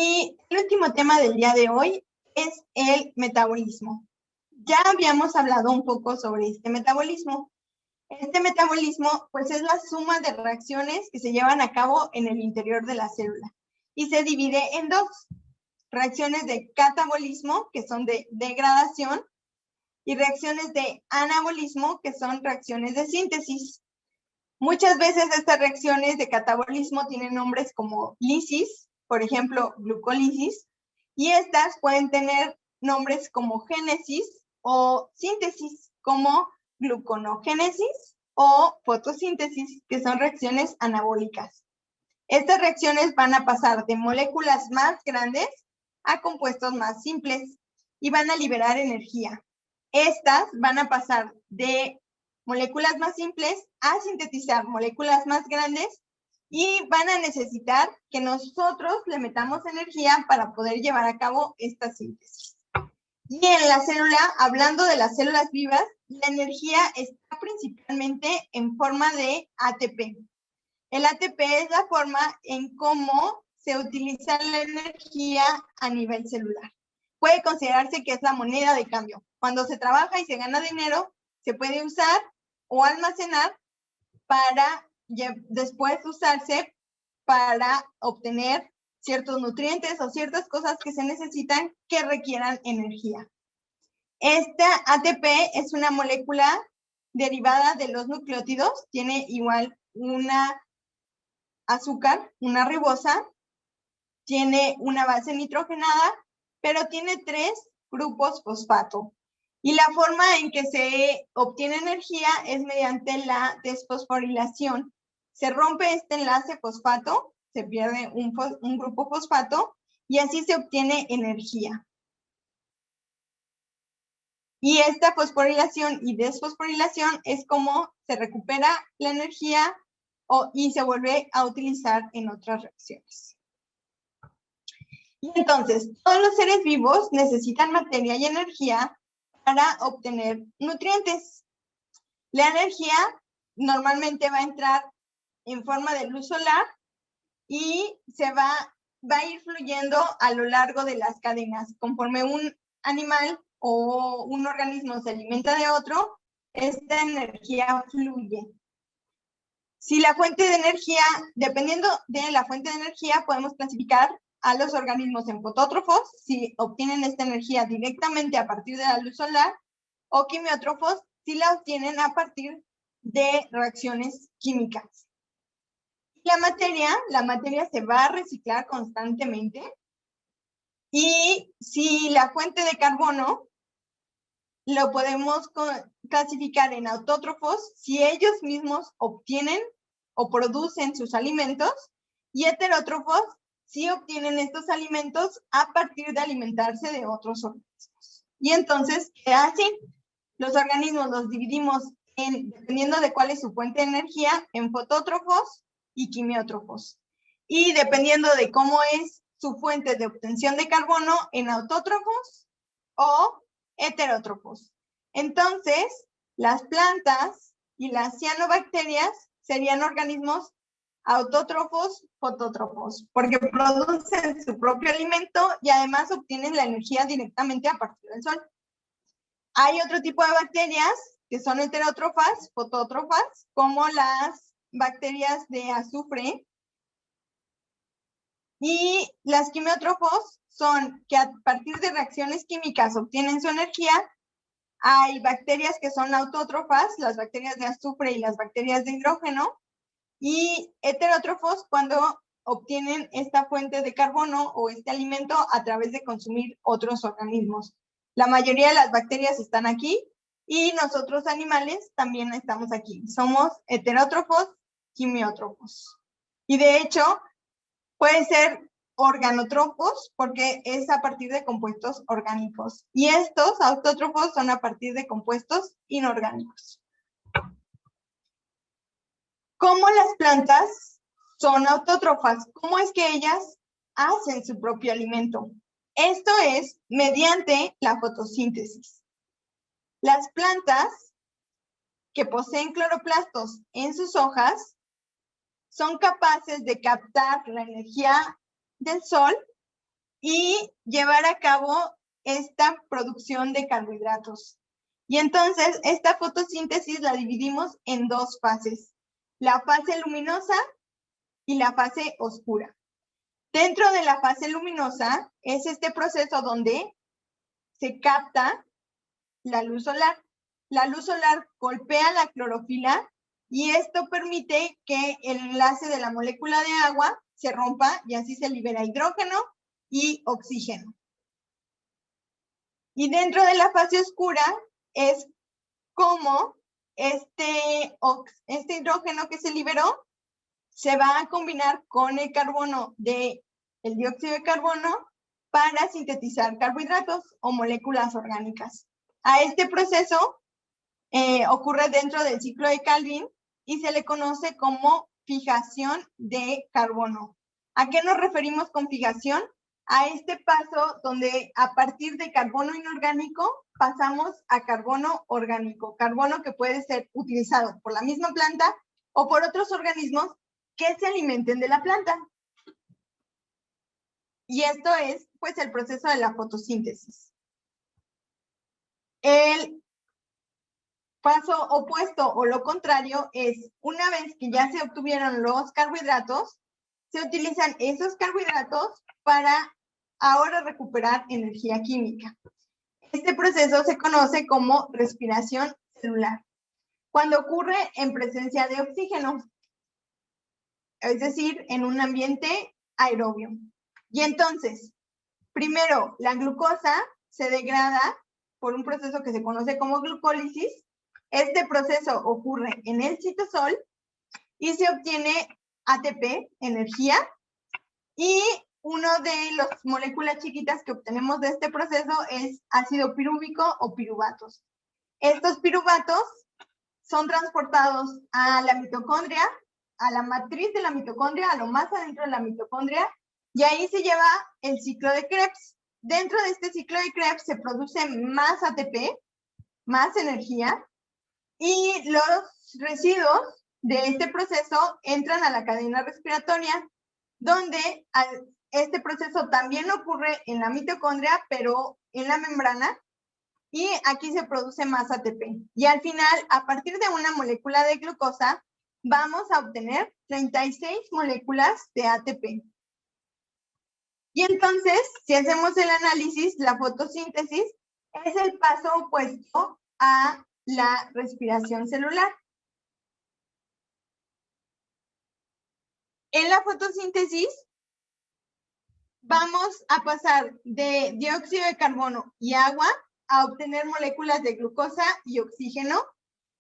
Y el último tema del día de hoy es el metabolismo. Ya habíamos hablado un poco sobre este metabolismo. Este metabolismo, pues, es la suma de reacciones que se llevan a cabo en el interior de la célula y se divide en dos: reacciones de catabolismo, que son de degradación, y reacciones de anabolismo, que son reacciones de síntesis. Muchas veces estas reacciones de catabolismo tienen nombres como lisis, por ejemplo, glucólisis, y estas pueden tener nombres como génesis o síntesis, como gluconogénesis o fotosíntesis, que son reacciones anabólicas. Estas reacciones van a pasar de moléculas más grandes a compuestos más simples y van a liberar energía. Estas van a pasar de moléculas más simples a sintetizar moléculas más grandes y van a necesitar que nosotros le metamos energía para poder llevar a cabo esta síntesis. Y en la célula, hablando de las células vivas, la energía está principalmente en forma de ATP. El ATP es la forma en cómo se utiliza la energía a nivel celular. Puede considerarse que es la moneda de cambio. Cuando se trabaja y se gana dinero, se puede usar o almacenar para después usarse para obtener ciertos nutrientes o ciertas cosas que se necesitan que requieran energía. Esta ATP es una molécula derivada de los nucleótidos, tiene igual una azúcar, una ribosa, tiene una base nitrogenada, pero tiene 3 grupos fosfato. Y la forma en que se obtiene energía es mediante la desfosforilación. Se rompe este enlace fosfato, se pierde un grupo fosfato y así se obtiene energía. Y esta fosforilación y desfosforilación es como se recupera la energía y se vuelve a utilizar en otras reacciones. Y entonces, todos los seres vivos necesitan materia y energía para obtener nutrientes. La energía normalmente va a entrar en forma de luz solar y se va a ir fluyendo a lo largo de las cadenas. Conforme un animal o un organismo se alimenta de otro, esta energía fluye. Si la fuente de energía, dependiendo de la fuente de energía, podemos clasificar a los organismos en fotótrofos, si obtienen esta energía directamente a partir de la luz solar, o quimiótrofos, si la obtienen a partir de reacciones químicas. La materia se va a reciclar constantemente, y si la fuente de carbono lo podemos clasificar en autótrofos, si ellos mismos obtienen o producen sus alimentos, y heterótrofos, si obtienen estos alimentos a partir de alimentarse de otros organismos. Y entonces queda así. Los organismos los dividimos dependiendo de cuál es su fuente de energía, en fotótrofos y quimiótrofos. Y dependiendo de cómo es su fuente de obtención de carbono, en autótrofos o heterótrofos. Entonces, las plantas y las cianobacterias serían organismos autótrofos, fotótrofos, porque producen su propio alimento y además obtienen la energía directamente a partir del sol. Hay otro tipo de bacterias que son heterótrofas, fotótrofas, como las bacterias de azufre. Y las quimiótrofos son que a partir de reacciones químicas obtienen su energía. Hay bacterias que son autótrofas, las bacterias de azufre y las bacterias de hidrógeno, y heterótrofos cuando obtienen esta fuente de carbono o este alimento a través de consumir otros organismos. La mayoría de las bacterias están aquí y nosotros animales también estamos aquí. Somos heterótrofos, quimiótrofos. Y de hecho, puede ser organotropos porque es a partir de compuestos orgánicos. Y estos autótrofos son a partir de compuestos inorgánicos. ¿Cómo las plantas son autótrofas? ¿Cómo es que ellas hacen su propio alimento? Esto es mediante la fotosíntesis. Las plantas que poseen cloroplastos en sus hojas son capaces de captar la energía del sol y llevar a cabo esta producción de carbohidratos. Y entonces esta fotosíntesis la dividimos en dos fases, la fase luminosa y la fase oscura. Dentro de la fase luminosa es este proceso donde se capta la luz solar. La luz solar golpea la clorofila y esto permite que el enlace de la molécula de agua se rompa y así se libera hidrógeno y oxígeno. Y dentro de la fase oscura es como este hidrógeno que se liberó se va a combinar con el carbono del dióxido de carbono para sintetizar carbohidratos o moléculas orgánicas. A este proceso ocurre dentro del ciclo de Calvin y se le conoce como fijación de carbono. ¿A qué nos referimos con fijación? A este paso donde a partir de carbono inorgánico pasamos a carbono orgánico, carbono que puede ser utilizado por la misma planta o por otros organismos que se alimenten de la planta. Y esto es, pues, el proceso de la fotosíntesis. El paso opuesto o lo contrario es, una vez que ya se obtuvieron los carbohidratos, se utilizan esos carbohidratos para ahora recuperar energía química. Este proceso se conoce como respiración celular, cuando ocurre en presencia de oxígeno, es decir, en un ambiente aerobio. Y entonces, primero, la glucosa se degrada por un proceso que se conoce como glucólisis. Este proceso ocurre en el citosol y se obtiene ATP, energía, y una de las moléculas chiquitas que obtenemos de este proceso es ácido pirúvico o piruvatos. Estos piruvatos son transportados a la mitocondria, a la matriz de la mitocondria, a lo más adentro de la mitocondria, y ahí se lleva el ciclo de Krebs. Dentro de este ciclo de Krebs se produce más ATP, más energía, y los residuos de este proceso entran a la cadena respiratoria, donde este proceso también ocurre en la mitocondria, pero en la membrana, y aquí se produce más ATP. Y al final, a partir de una molécula de glucosa, vamos a obtener 36 moléculas de ATP. Y entonces, si hacemos el análisis, la fotosíntesis es el paso opuesto a la respiración celular. En la fotosíntesis vamos a pasar de dióxido de carbono y agua a obtener moléculas de glucosa y oxígeno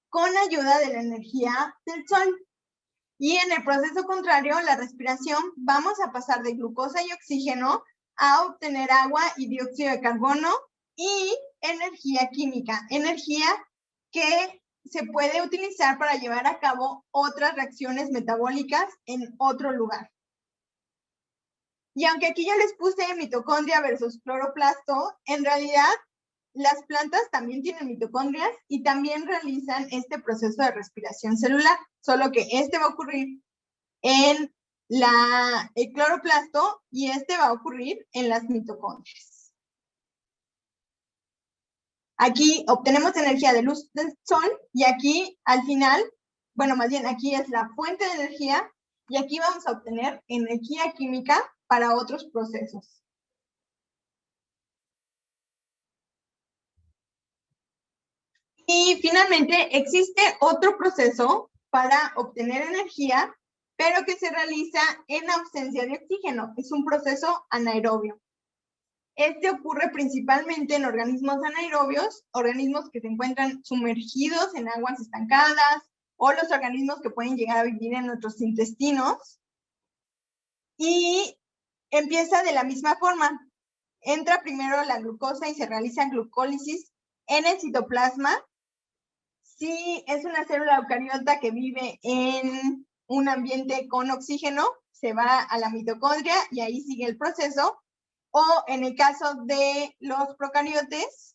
con ayuda de la energía del sol. Y en el proceso contrario, la respiración, vamos a pasar de glucosa y oxígeno a obtener agua y dióxido de carbono y energía química, energía que se puede utilizar para llevar a cabo otras reacciones metabólicas en otro lugar. Y aunque aquí ya les puse mitocondria versus cloroplasto, en realidad las plantas también tienen mitocondrias y también realizan este proceso de respiración celular, solo que este va a ocurrir en el cloroplasto y este va a ocurrir en las mitocondrias. Aquí obtenemos energía de luz del sol y aquí al final, bueno, más bien aquí es la fuente de energía y aquí vamos a obtener energía química para otros procesos. Y finalmente existe otro proceso para obtener energía, pero que se realiza en ausencia de oxígeno. Es un proceso anaerobio. Este ocurre principalmente en organismos anaerobios, organismos que se encuentran sumergidos en aguas estancadas, o los organismos que pueden llegar a vivir en nuestros intestinos. Y empieza de la misma forma. Entra primero la glucosa y se realiza glucólisis en el citoplasma. Si es una célula eucariota que vive en un ambiente con oxígeno, se va a la mitocondria y ahí sigue el proceso. O en el caso de los procariotes,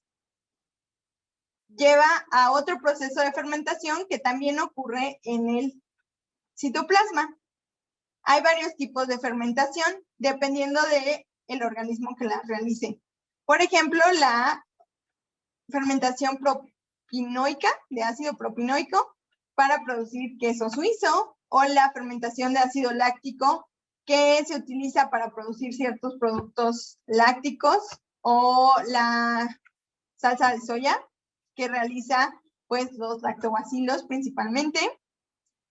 lleva a otro proceso de fermentación que también ocurre en el citoplasma. Hay varios tipos de fermentación dependiendo de el organismo que la realice. Por ejemplo, la fermentación propinoica, de ácido propinoico, para producir queso suizo, o la fermentación de ácido láctico, que se utiliza para producir ciertos productos lácticos, o la salsa de soya, que realiza pues los lactobacilos principalmente.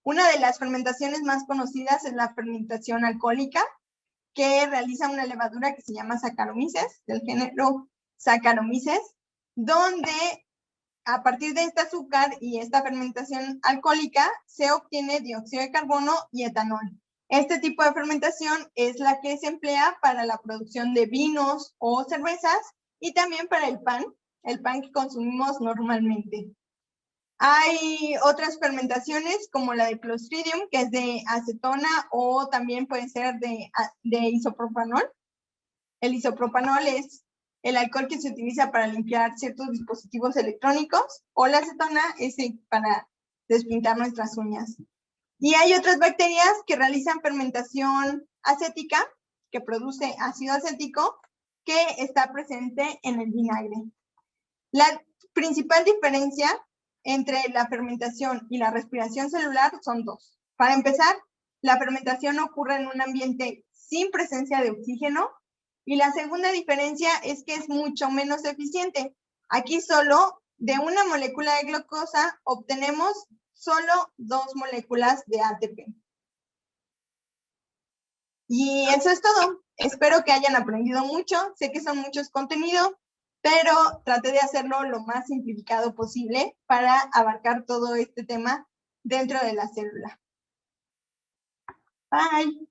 Una de las fermentaciones más conocidas es la fermentación alcohólica, que realiza una levadura que se llama Saccharomyces, del género Saccharomyces, donde a partir de este azúcar y esta fermentación alcohólica se obtiene dióxido de carbono y etanol. Este tipo de fermentación es la que se emplea para la producción de vinos o cervezas y también para el pan que consumimos normalmente. Hay otras fermentaciones como la de Clostridium, que es de acetona, o también puede ser de isopropanol. El isopropanol es el alcohol que se utiliza para limpiar ciertos dispositivos electrónicos, o la acetona es para despintar nuestras uñas. Y hay otras bacterias que realizan fermentación acética, que produce ácido acético, que está presente en el vinagre. La principal diferencia entre la fermentación y la respiración celular son dos. Para empezar, la fermentación ocurre en un ambiente sin presencia de oxígeno, y la segunda diferencia es que es mucho menos eficiente. Aquí solo de una molécula de glucosa obtenemos solo 2 moléculas de ATP. Y eso es todo. Espero que hayan aprendido mucho. Sé que son muchos contenidos, pero traté de hacerlo lo más simplificado posible para abarcar todo este tema dentro de la célula. Bye.